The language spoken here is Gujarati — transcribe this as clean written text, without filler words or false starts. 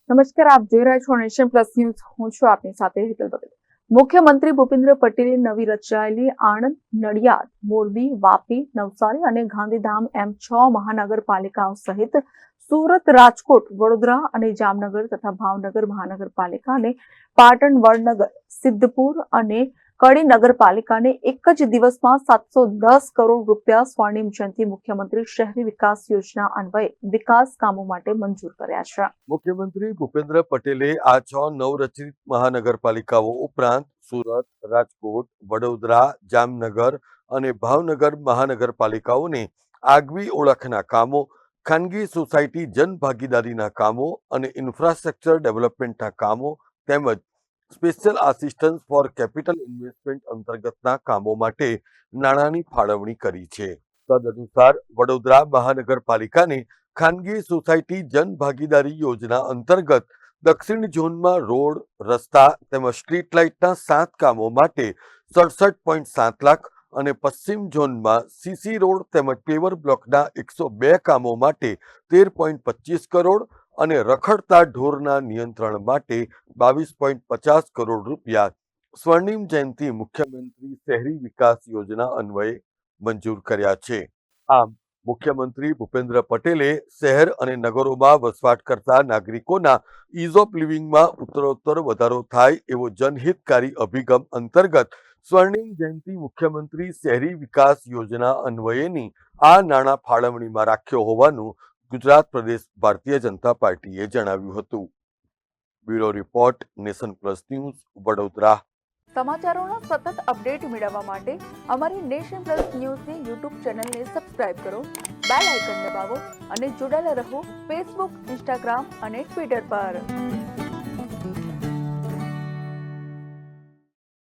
નમસ્કાર, આપ જોઈ રહ્યા છો નેશન પ્લસ ન્યૂઝ. હું છું આપની સાથે હેતલ ભગત. મુખ્યમંત્રી ભૂપેન્દ્ર પટેલે નવી રચાયેલી આણંદ, નડિયાદ, મોરબી, વાપી, નવસારી અને ગાંધીધામ એમ 6 મહાનગરપાલિકાઓ સહિત સુરત, રાજકોટ, વડોદરા અને જામનગર તથા ભાવનગર મહાનગરપાલિકા અને પાટણ, વડનગર, સિદ્ધપુર અને કડી નગરપાલિકાને એક જ દિવસમાં 710 કરોડ રૂપિયા સ્વર્ણિમ જયંતિ મુખ્યમંત્રી શહેરી વિકાસ યોજના અન્વયે વિકાસ કામો માટે મંજૂર કર્યા છે. મુખ્યમંત્રી ભૂપેન્દ્ર પટેલે આ 6 નવરચિત મહાનગરપાલિકાઓ ઉપરાંત સુરત, રાજકોટ, વડોદરા, જામનગર અને ભાવનગર મહાનગરપાલિકાઓને આગવી ઓળખના કામો, ખાનગી સોસાયટી જનભાગીદારીના કામો અને ઇન્ફ્રાસ્ટ્રક્ચર ડેવલપમેન્ટના કામો તેમજ special assistance for capital investment અંતર્ગતના કામો માટે નાણાંની ફાળવણી કરી છે. તદનુસાર વડોદરા મહાનગરપાલિકાને ખાનગી સોસાયટી જનભાગીદારી યોજના અંતર્ગત દક્ષિણ ઝોનમાં રોડ, રસ્તા તેમજ સ્ટ્રીટ લાઇટના 7 કામો માટે 67.7 લાખ અને પશ્ચિમ ઝોનમાં સીસી રોડ તેમજ પેવર બ્લોકના 102 કામો માટે 13.25 કરોડ અને રખડતા ઢોરના નિયંત્રણ માટે 22.50 કરોડ રૂપિયા સ્વર્ણિમ જયંતિ મુખ્યમંત્રી શહેરી વિકાસ યોજના અન્વયે મંજૂર કર્યા છે. આમ મુખ્યમંત્રી ભૂપેન્દ્ર પટેલે શહેર અને નગરોમાં વસવાટ કરતા નાગરિકોના ઇઝ ઓફ લિવિંગમાં ઉત્તરોત્તર વધારો થાય એવો જનહિતકારી અભિગમ અંતર્ગત સ્વર્ણિમ જયંતિ મુખ્યમંત્રી શહેરી વિકાસ યોજના અન્વયેની આ નાણાં ફાળવણીમાં રાખ્યો હોવાનું ગુજરાત પ્રદેશ ભારતીય જનતા પાર્ટીએ જણાવ્યું હતું. Bureau report, nation plus news, Vadodara. સમાચારોના સતત અપડેટ મેળવવા માટે અમારી નેશન પ્લસ ન્યૂઝની યુટ્યુબ ચેનલને સબસ્ક્રાઇબ કરો, બેલ આઇકન દબાવો અને જોડાયેલા રહો ફેસબુક, ઇન્સ્ટાગ્રામ અને ટ્વિટર પર.